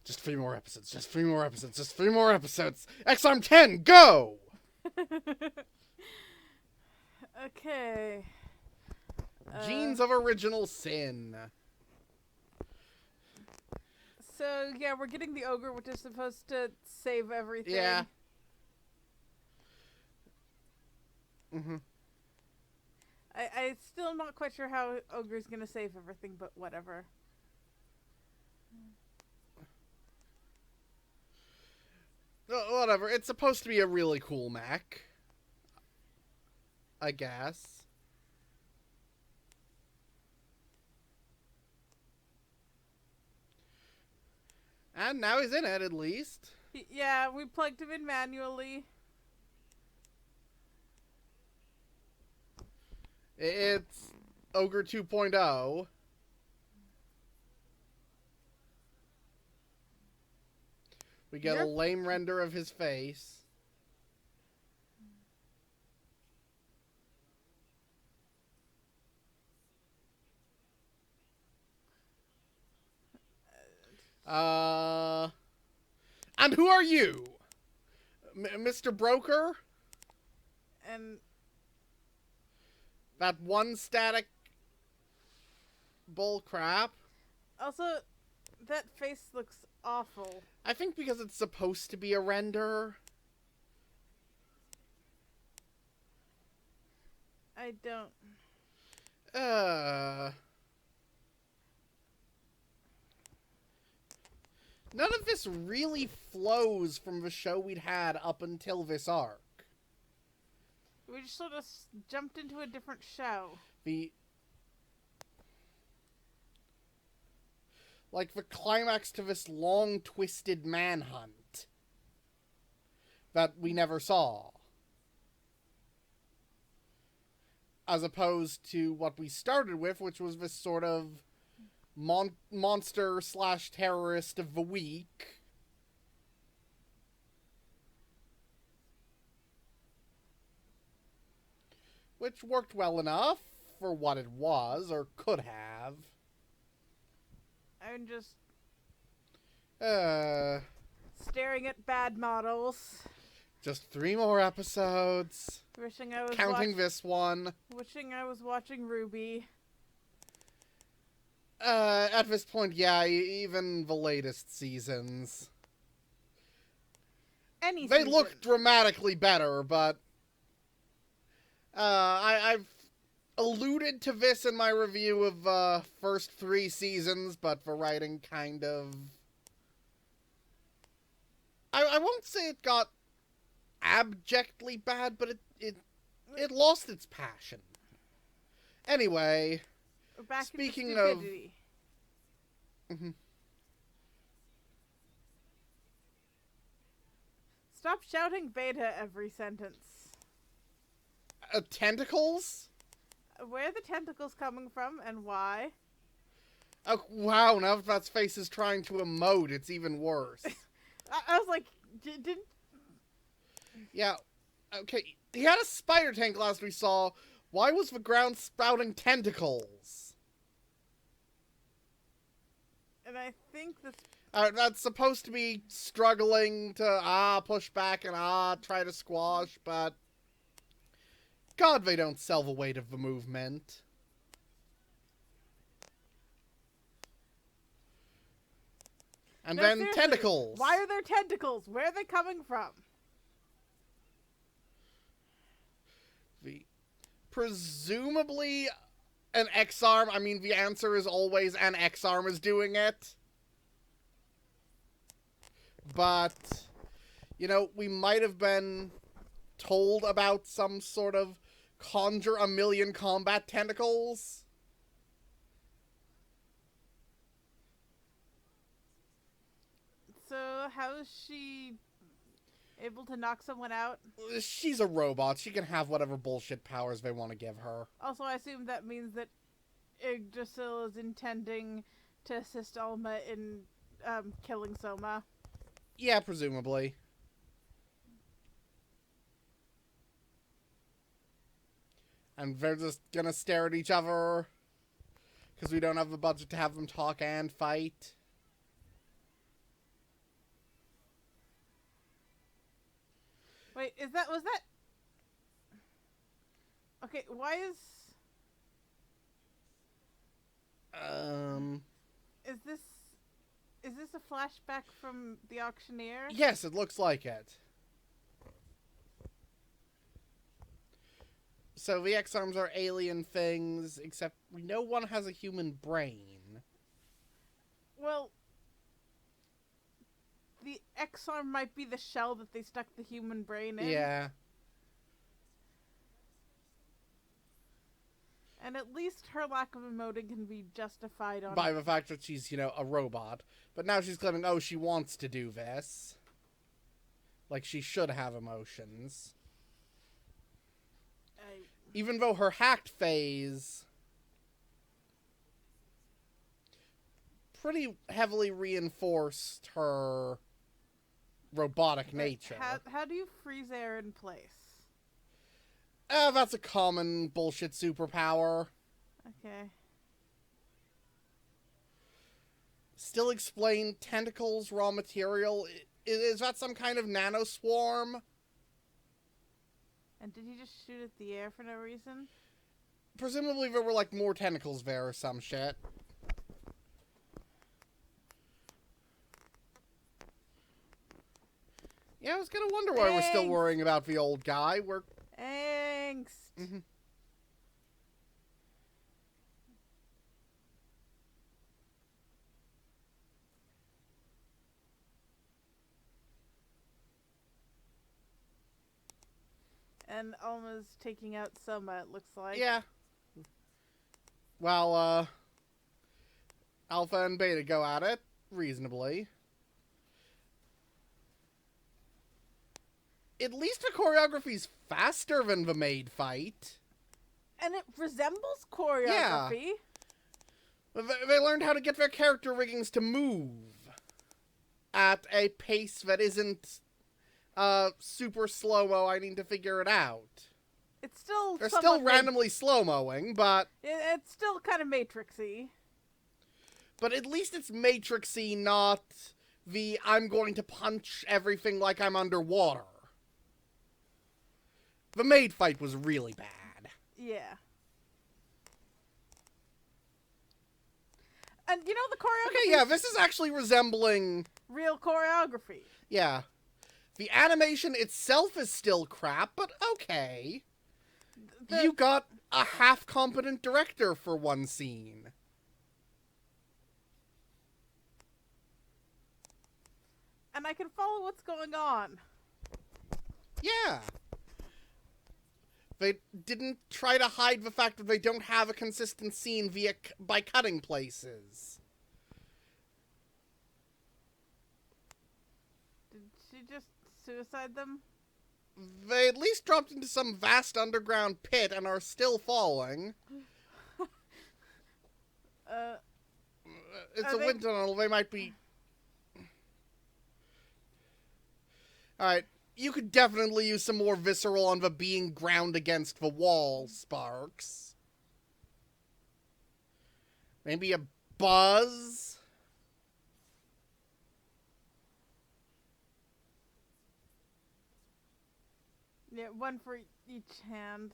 Just 3 more episodes. Just 3 more episodes. Just 3 more episodes. X-Arm 10, go! Okay. Genes of Original Sin. So, yeah, we're getting the Ogre, which is supposed to save everything. Yeah. Mm-hmm. I still not quite sure how Ogre's gonna save everything, but whatever. Whatever. It's supposed to be a really cool mech. I guess. And now he's in it, at least. Yeah, we plugged him in manually. It's Ogre 2.0. We get a lame render of his face. And who are you? Mr. Broker? And That one static bull crap? also, that face looks awful. I think because it's supposed to be a render. I don't... None of this really flows from the show we'd had up until this arc. We just sort of jumped into a different show. The climax to this long, twisted manhunt that we never saw. As opposed to what we started with, which was this sort of monster/terrorist of the week. Which worked well enough for what it was, or could have. I'm just staring at bad models. Just 3 more episodes. Wishing I was counting this one. Wishing I was watching Ruby. At this point, yeah, even the latest seasons. They look dramatically better, but I've alluded to this in my review of first 3 seasons, but the writing kind of... I won't say it got abjectly bad, but it lost its passion. Anyway, back speaking of... Stop shouting beta every sentence. Tentacles? Where are the tentacles coming from and why? Oh, wow, now that face is trying to emote, it's even worse. I was like, didn't... Yeah, okay, he had a spider tank last we saw. Why was the ground sprouting tentacles? And I think that's supposed to be struggling to, push back and, try to squash, but... God, they don't sell the weight of the movement. And then seriously, tentacles. Why are there tentacles? Where are they coming from? Presumably an X-arm. I mean, the answer is always an X-arm is doing it. But, you know, we might have been told about some sort of conjure a million combat tentacles. So, how is she able to knock someone out? She's a robot. She can have whatever bullshit powers they want to give her. Also, I assume that means that Yggdrasil is intending to assist Alma in killing Soma. Yeah, presumably. And they're just gonna stare at each other because we don't have the budget to have them talk and fight. Wait, was that... Okay, why is... Is this a flashback from the auctioneer? Yes, it looks like it. So the X-Arms are alien things, except we know one has a human brain. Well, the X-Arm might be the shell that they stuck the human brain in. Yeah. And at least her lack of emoting can be justified on... By the fact that she's, you know, a robot. But now she's claiming, oh, she wants to do this. Like, she should have emotions. Even though her hacked phase pretty heavily reinforced her robotic nature. How do you freeze air in place? That's a common bullshit superpower. Okay. Still explain tentacles, raw material. Is that some kind of nanoswarm? And did he just shoot at the air for no reason? Presumably there were, like, more tentacles there or some shit. Yeah, I was gonna wonder why we're still worrying about the old guy. We're... Angst. Mm-hmm. And Alma's taking out Soma, it looks like. Yeah. Well, Alpha and Beta go at it, reasonably. At least the choreography's faster than the maid fight. And it resembles choreography. Yeah. They learned how to get their character riggings to move at a pace that isn't super slow-mo. I need to figure it out. It's still... They're still randomly slow-moing, but... It's still kind of Matrix-y. But at least it's Matrix-y, not the I'm going to punch everything like I'm underwater. The maid fight was really bad. Yeah. And you know the choreography... Okay, yeah, this is actually resembling... real choreography. Yeah. The animation itself is still crap, but okay. You got a half-competent director for one scene. And I can follow what's going on. Yeah. They didn't try to hide the fact that they don't have a consistent scene by cutting places. Did she just suicide them? They at least dropped into some vast underground pit and are still falling. It's a wind tunnel. They might be... Alright. You could definitely use some more visceral on the being ground against the wall, Sparks. Maybe a buzz? Yeah, one for each hand.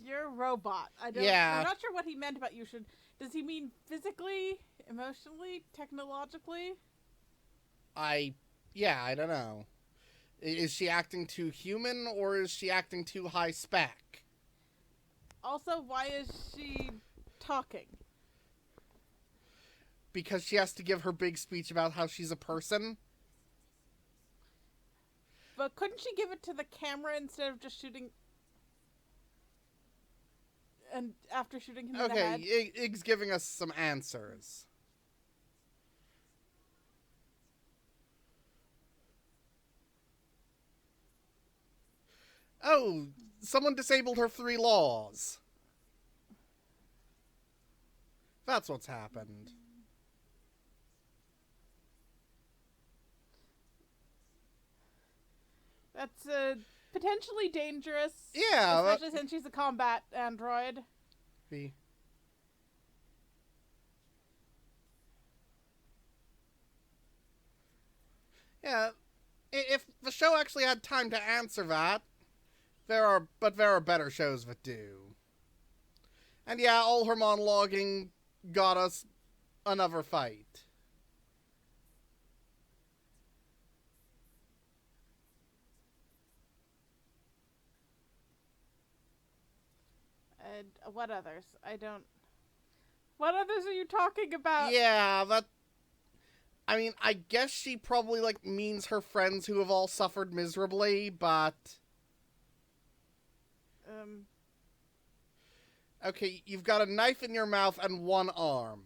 You're a robot. I'm not sure what he meant about you should... Does he mean physically, emotionally, technologically? Yeah, I don't know. Is she acting too human, or is she acting too high spec? Also, why is she talking? Because she has to give her big speech about how she's a person? But couldn't she give it to the camera instead of just shooting... And after shooting him in the head? Okay, Ig's giving us some answers. Oh, someone disabled her 3 laws. That's what's happened. That's potentially dangerous. Yeah. Especially since she's a combat android. Yeah, if the show actually had time to answer that, there are better shows that do. And yeah, all her monologuing got us another fight. And what others? What others are you talking about? Yeah, I mean, I guess she probably, means her friends who have all suffered miserably, but... Okay, you've got a knife in your mouth and one arm.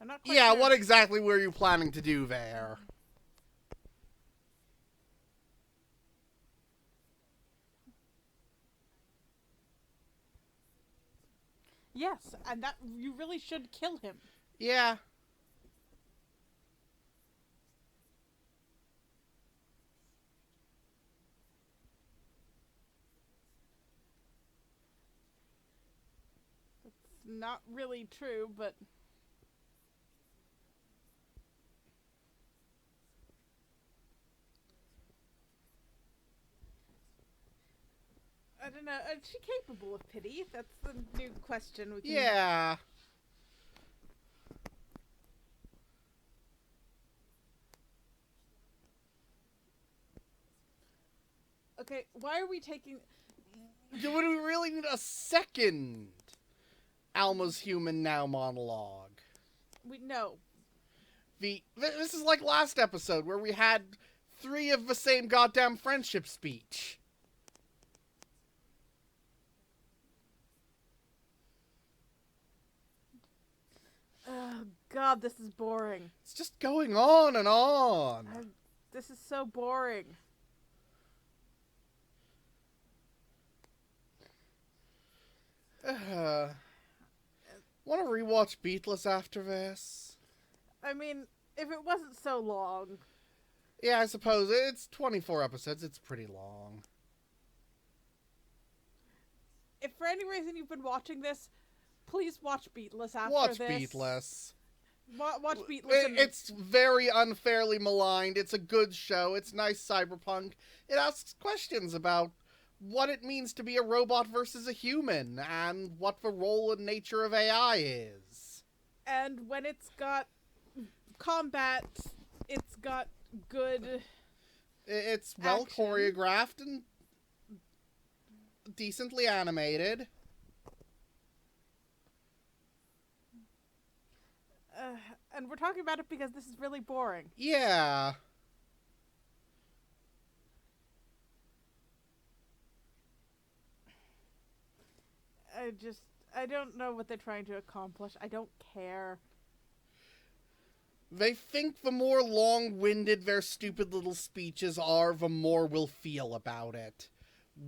I'm not quite sure. What exactly were you planning to do there? Yes, and that you really should kill him. Yeah. It's not really true, but... I don't know. Is she capable of pity? That's the new question we can... Yeah. Okay, why are we taking... Do we really need a second Alma's Human Now monologue? No. This is like last episode where we had 3 of the same goddamn friendship speech. Oh, God, this is boring. It's just going on and on. This is so boring. Want to rewatch Beatless after this? I mean, if it wasn't so long... Yeah, I suppose. It's 24 episodes. It's pretty long. If for any reason you've been watching this, please watch Beatless after Watch this. Beatless. Watch Beatless. It's very unfairly maligned. It's a good show. It's nice cyberpunk. It asks questions about what it means to be a robot versus a human, and what the role and nature of AI is. And when it's got combat, it's got good... It's well action. choreographed and decently animated. And we're talking about it because this is really boring. Yeah. I don't know what they're trying to accomplish. I don't care. They think the more long-winded their stupid little speeches are, the more we'll feel about it.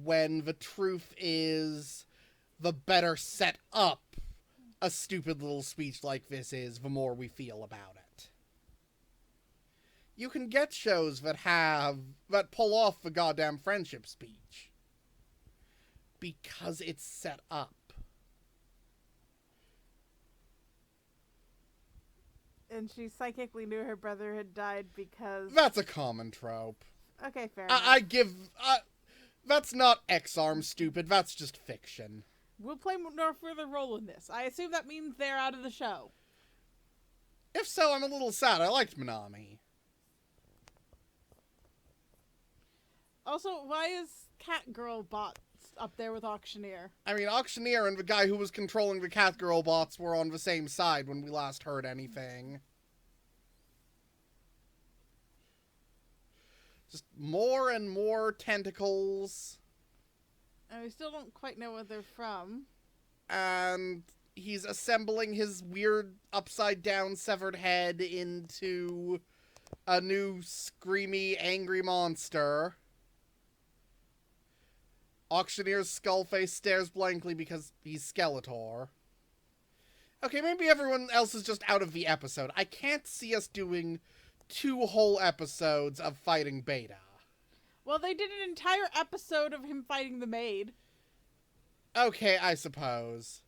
When the truth is, the better set up a stupid little speech like this is, the more we feel about it. You can get shows that pull off the goddamn friendship speech. Because it's set up. And she psychically knew her brother had died because... That's a common trope. Okay, fair enough. That's not X-Arm stupid, that's just fiction. We'll play no further role in this. I assume that means they're out of the show. If so, I'm a little sad. I liked Minami. Also, why is Catgirl bot up there with Auctioneer? I mean, Auctioneer and the guy who was controlling the Catgirl bots were on the same side when we last heard anything. Just more and more tentacles. And we still don't quite know what they're from. And he's assembling his weird upside-down severed head into a new screamy, angry monster. Auctioneer's skull face stares blankly because he's Skeletor. Okay, maybe everyone else is just out of the episode. I can't see us doing 2 whole episodes of fighting Beta. Well, they did an entire episode of him fighting the maid. Okay, I suppose.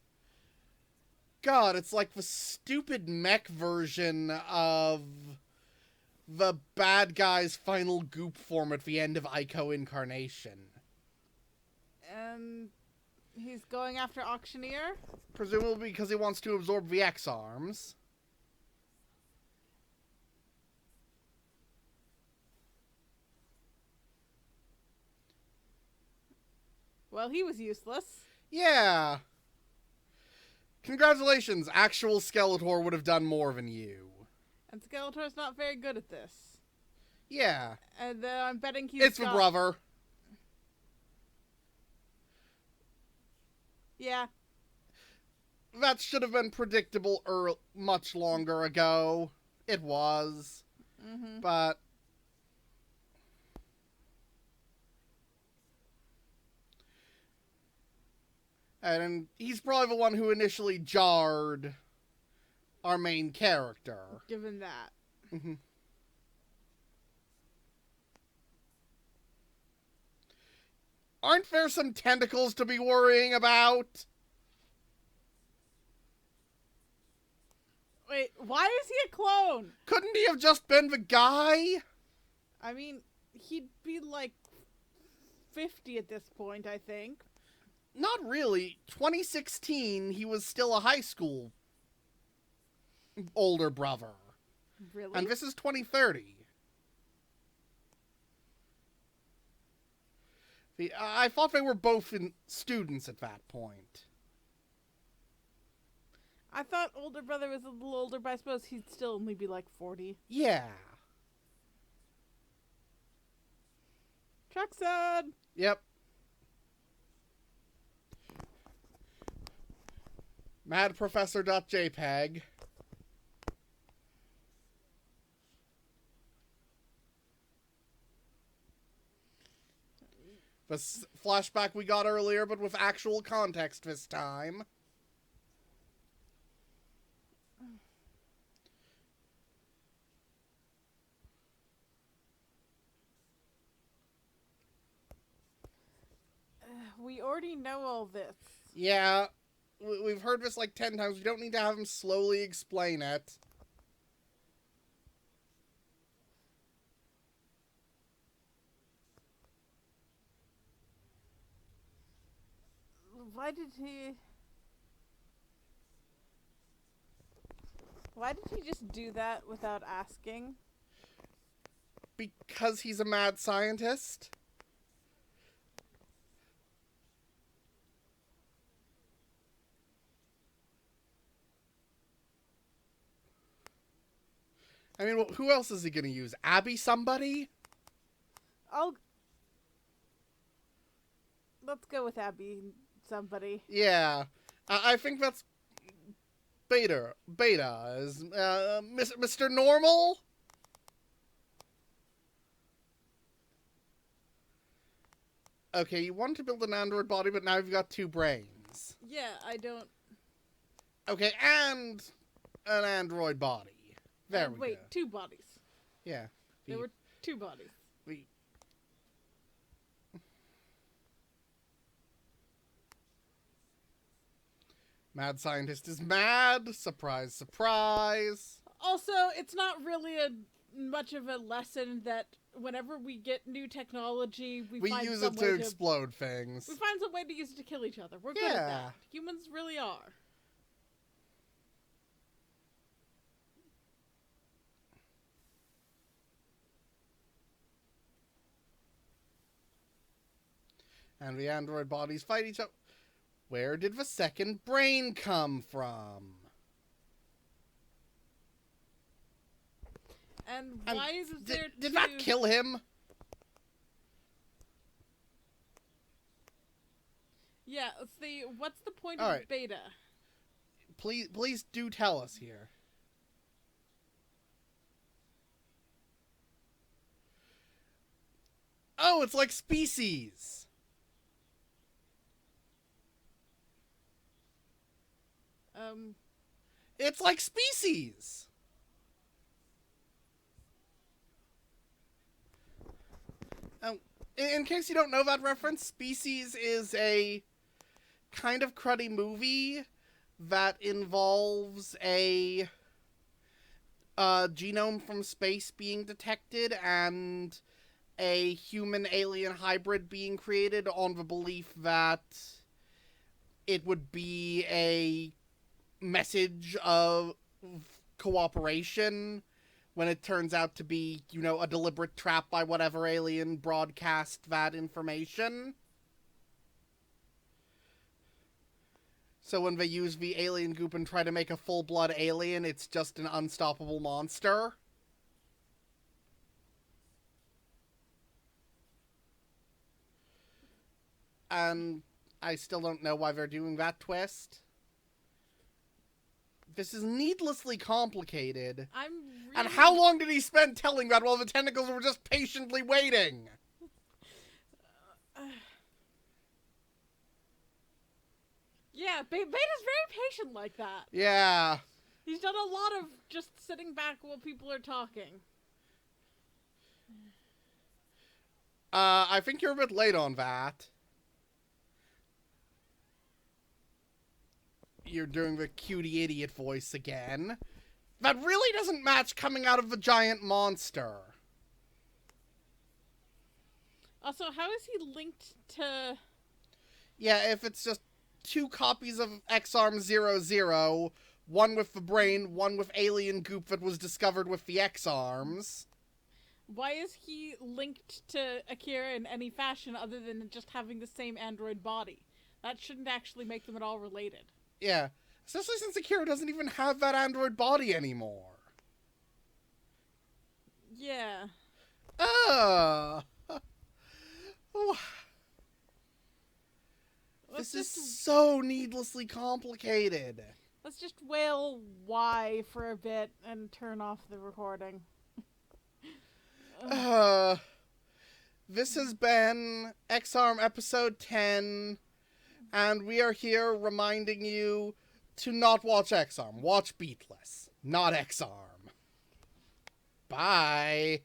God, it's like the stupid mech version of the bad guy's final goop form at the end of Ico Incarnation. And he's going after Auctioneer? Presumably because he wants to absorb the X-Arms. Well, he was useless. Yeah. Congratulations, actual Skeletor would have done more than you. And Skeletor's not very good at this. Yeah. And I'm betting he's It's the brother. Yeah. That should have been predictable much longer ago. It was. Mm-hmm. But... And he's probably the one who initially jarred our main character. Given that. Mm-hmm. Aren't there some tentacles to be worrying about? Wait, why is he a clone? Couldn't he have just been the guy? I mean, he'd be like 50 at this point, I think. Not really. 2016, he was still a high school older brother. Really? And this is 2030. I thought they were both students at that point. I thought older brother was a little older, but I suppose he'd still only be like 40. Yeah. Jackson! Yep. Madprofessor.jpg. The flashback we got earlier, but with actual context this time. We already know all this. Yeah, we've heard this like 10 times. We don't need to have him slowly explain it. Why did he just do that without asking? Because he's a mad scientist? I mean, who else is he going to use? Abby somebody? Let's go with Abby somebody. Yeah. I think that's... Beta is... Mr. Normal? Okay, you wanted to build an android body, but now you've got 2 brains. Yeah, I don't... Okay, and an android body. There we go. Wait, 2 bodies. Yeah. There were 2 bodies. Mad scientist is mad. Surprise, surprise. Also, it's not really much of a lesson that whenever we get new technology, we find use some it way to explode things. We find some way to use it to kill each other. We're good at that. Humans really are. And the android bodies fight each other. Where did the second brain come from? And why is there Did that kill him? Yeah, see, what's the point of Beta? Please do tell us here. Oh, it's like species. It's like Species. In case you don't know that reference, Species is a kind of cruddy movie that involves a genome from space being detected and a human-alien hybrid being created on the belief that it would be a message of cooperation, when it turns out to be, a deliberate trap by whatever alien broadcast that information. So when they use the alien goop and try to make a full-blood alien, it's just an unstoppable monster. And I still don't know why they're doing that twist. This is needlessly complicated. And how long did he spend telling that while the tentacles were just patiently waiting? Yeah, Beta's very patient like that. Yeah. He's done a lot of just sitting back while people are talking. I think you're a bit late on that. You're doing the cutie idiot voice again. That really doesn't match coming out of the giant monster. Also, how is he linked to... Yeah, if it's just 2 copies of X-Arm 00, one with the brain, one with alien goop that was discovered with the X-Arms. Why is he linked to Akira in any fashion other than just having the same android body? That shouldn't actually make them at all related. Yeah, especially since Akira doesn't even have that android body anymore. Yeah. This is so needlessly complicated. Let's just wail why for a bit and turn off the recording. This has been X-Arm episode 10, and we are here reminding you to not watch X-Arm. Watch Beatless, not X-Arm. Bye.